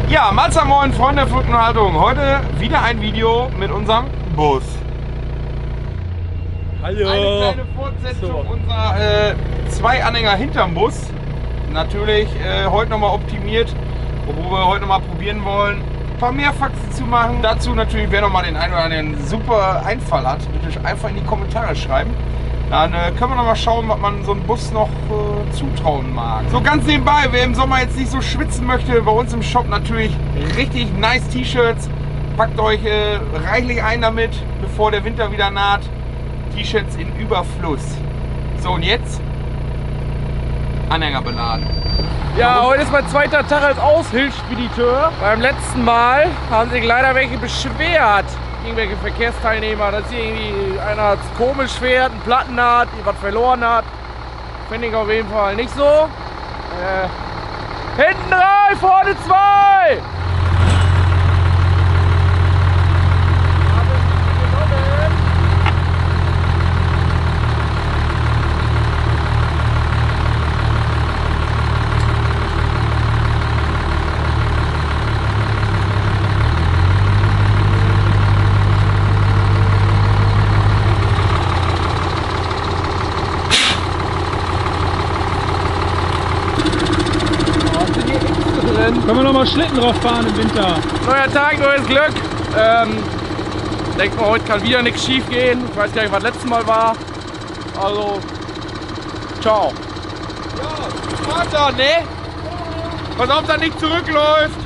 Ja, Mahlzeit moin, Freunde der verrückten Haltung. Heute wieder ein Video mit unserem Bus. Hallo. Eine kleine Fortsetzung unserer zwei Anhänger hinterm Bus. Natürlich heute nochmal optimiert, wo wir heute nochmal probieren wollen, ein paar mehr Faxen zu machen. Dazu natürlich, wer nochmal den einen oder anderen super Einfall hat, bitte einfach in die Kommentare schreiben. Dann können wir noch mal schauen, was man so einem Bus noch zutrauen mag. So ganz nebenbei, wer im Sommer jetzt nicht so schwitzen möchte, bei uns im Shop natürlich richtig nice T-Shirts. Packt euch reichlich ein damit, bevor der Winter wieder naht. T-Shirts in Überfluss. So, und jetzt Anhänger beladen. Ja, heute ist mein zweiter Tag als Aushilfsspediteur. Beim letzten Mal haben sich leider welche beschwert. Irgendwelche Verkehrsteilnehmer, dass hier irgendwie einer komisch fährt, einen Platten hat, was verloren hat. Finde ich auf jeden Fall nicht so. Hinten 3, vorne 2! Können wir noch mal Schlitten drauf fahren im Winter? Neuer Tag, neues Glück. Denkt mal, heute kann wieder nichts schief gehen. Ich weiß gar nicht, was das letzte Mal war. Also, ciao. Ja, Vater, ne? Pass auf, dass nicht zurückläuft.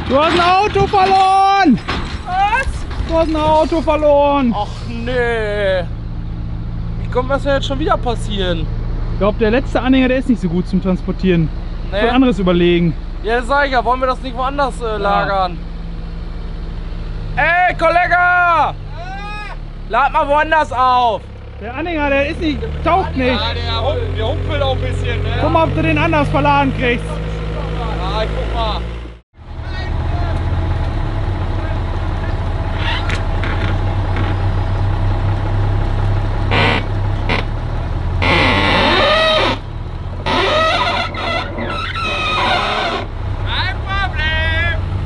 Du hast ein Auto verloren! Was? Du hast ein Auto verloren! Ach nee. Wie kommt das denn jetzt schon wieder passieren? Ich glaube, der letzte Anhänger, der ist nicht so gut zum Transportieren. Nee. Ich will anderes überlegen. Ja, das sag ich ja. Wollen wir das nicht woanders lagern? Ey, Kollege! Lad mal woanders auf! Der Anhänger, der ist nicht, taugt nicht. Ja, der humpelt auch ein bisschen, ne? Guck mal, ob du den anders verladen kriegst. Ja, ich guck mal.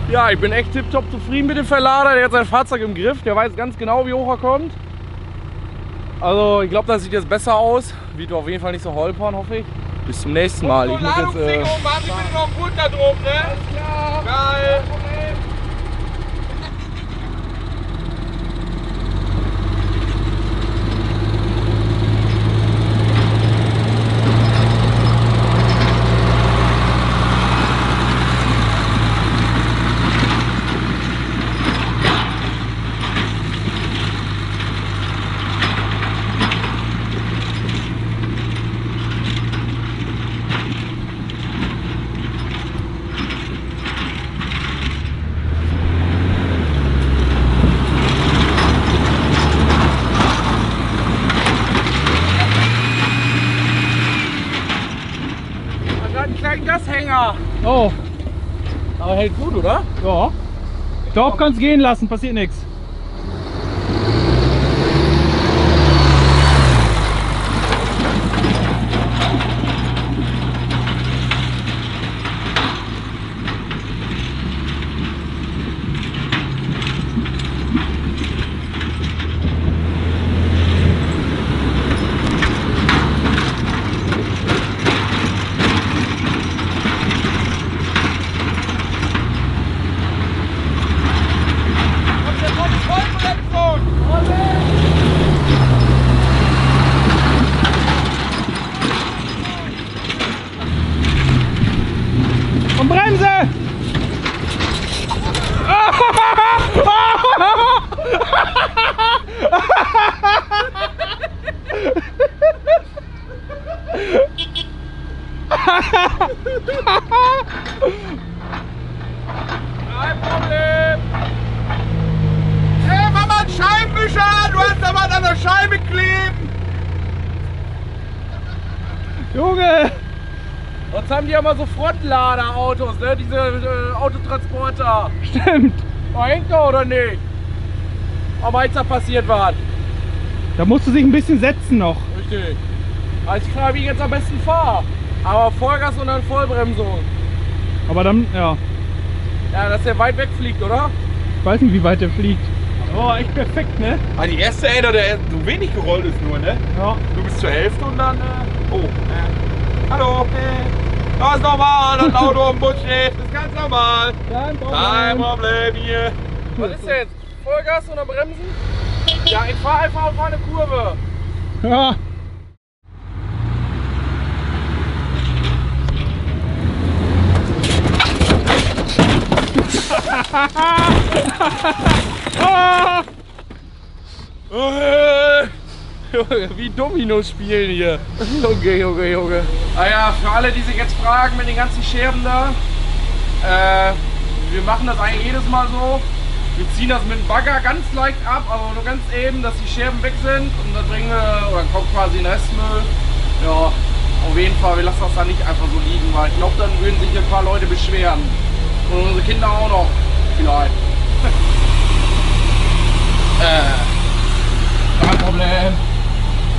Ja, ich bin echt tipptopp zufrieden mit dem Verlader. Der hat sein Fahrzeug im Griff. Der weiß ganz genau, wie hoch er kommt. Also, ich glaube, das sieht jetzt besser aus. Wird auf jeden Fall nicht so holpern, hoffe ich. Bis zum nächsten Mal. Ich muss jetzt, haben Sie bitte noch einen Pult da drauf, ne? Alles klar. Geil. Gashänger. Oh, Aber hält gut, oder? ja. Ich glaube, kannst gehen lassen, passiert nichts. Kein Problem. Hey, mach mal einen Scheibenwischer! Du hast da was an der Scheibe kleben! Junge! Sonst haben die ja mal so Frontlader-Autos, ne? Diese Autotransporter. Stimmt! Oh, hängt da oder nicht? Aber jetzt da passiert was. Da musst du sich ein bisschen setzen noch. Richtig. Also ich frage, wie ich jetzt am besten fahre. Aber Vollgas und dann Vollbremsung. Aber dann, ja. Ja, dass der weit wegfliegt, oder? Ich weiß nicht, wie weit der fliegt. Oh, echt perfekt, ne? Ah, die erste Äder, der so wenig gerollt ist nur, ne? Ja. Du bist zur Hälfte und dann, hallo, das ist normal, das Auto am Bus steht, das ist ganz normal. Kein Problem hier. Was ist jetzt? Vollgas oder Bremsen? Ja, ich fahre einfach auf eine Kurve. Ja. Wie Dominos spielen hier. Junge. Ah ja, für alle, die sich jetzt fragen mit den ganzen Scherben da. Wir machen das eigentlich jedes Mal so. Wir ziehen das mit dem Bagger ganz leicht ab, aber nur ganz eben, dass die Scherben weg sind. Und dann bringen wir, oder kommt quasi ein Restmüll. Ja, auf jeden Fall, wir lassen das da nicht einfach so liegen, weil ich glaube, dann würden sich ein paar Leute beschweren. Und unsere Kinder auch noch, vielleicht. Kein Problem.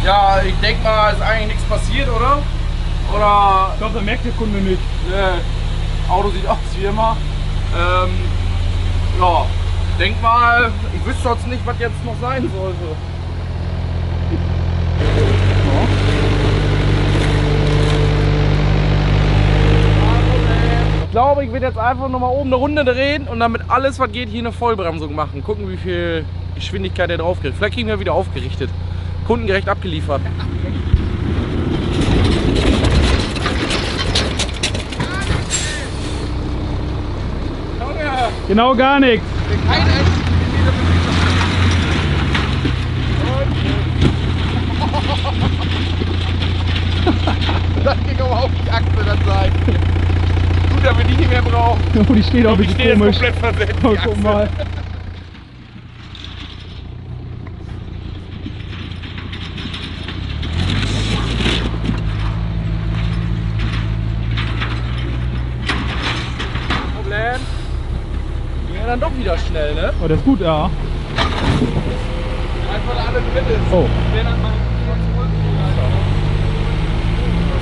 Ja, ich denke mal, ist eigentlich nichts passiert, oder? Oder? Ich glaube, da merkt der Kunde nicht. Auto sieht aus wie immer. Ja, denk mal, ich wüsste sonst nicht, was jetzt noch sein sollte. Ich glaube, ich werde jetzt einfach noch mal oben eine Runde drehen und damit alles, was geht, hier eine Vollbremsung machen. Gucken, wie viel Geschwindigkeit er drauf kriegt. Vielleicht kriegen wir wieder aufgerichtet. Kundengerecht abgeliefert. Genau gar nichts. Das ging aber auf die Achse, das sein. Gut, dass wir die nicht mehr brauchen. Oh, die steht auch ein Die bisschen steht jetzt komisch. komplett versetzt. Oh, die guck Achse. mal. Problem. Ging ja dann doch wieder schnell, ne? Oh, das ist gut, ja. Einfach alle drin ist. Oh. Wer dann mal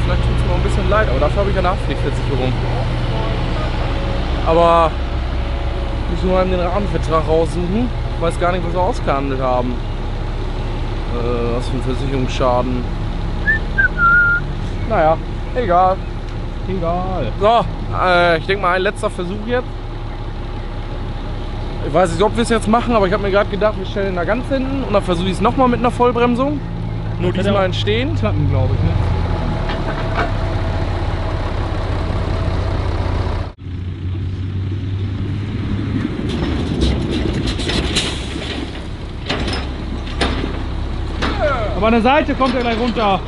Vielleicht tut es mir auch ein bisschen leid, aber dafür habe ich eine Haftpflichtversicherung. Aber müssen wir mal den Rahmenvertrag raussuchen. Ich weiß gar nicht, was wir ausgehandelt haben. Was für ein Versicherungsschaden. Naja, egal. Egal. So, ich denke mal ein letzter Versuch jetzt. Ich weiß nicht, ob wir es jetzt machen, aber ich habe mir gerade gedacht, wir stellen ihn da ganz hinten und dann versuche ich es nochmal mit einer Vollbremsung. Nur Das diesmal hat entstehen. Klappen, glaube ich, ne? Aber an der Seite kommt er gleich runter.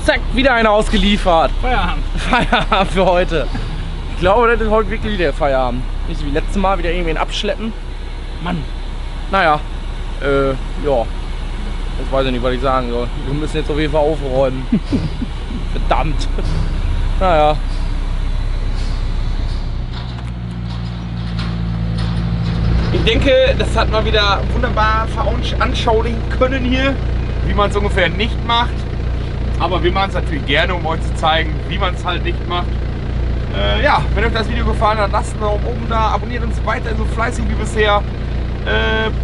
Zack, wieder einer ausgeliefert. Feierabend. Feierabend für heute. Ich glaube, das ist heute wirklich der Feierabend. Nicht so wie letztes Mal wieder irgendwen abschleppen. Mann. Naja, ja. Jetzt weiß ich nicht, was ich sagen soll. Wir müssen jetzt auf jeden Fall aufräumen. Verdammt. Naja. Ich denke, das hat mal wieder wunderbar veranschaulichen können hier, wie man es ungefähr nicht macht. Aber wir machen es natürlich gerne, um euch zu zeigen, wie man es halt nicht macht. Ja, wenn euch das Video gefallen hat, lasst einen Daumen oben da, abonniert uns weiter so fleißig wie bisher.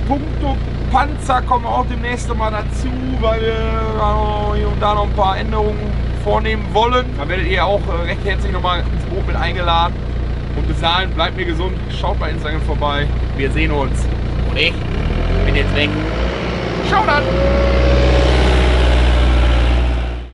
Punkto Panzer kommen auch demnächst mal dazu, weil wir hier und da noch ein paar Änderungen vornehmen wollen. Da werdet ihr auch recht herzlich nochmal ins Boot mit eingeladen. Und bis dahin, bleibt mir gesund, schaut bei Instagram vorbei. Wir sehen uns. Und ich bin jetzt weg. Ciao dann!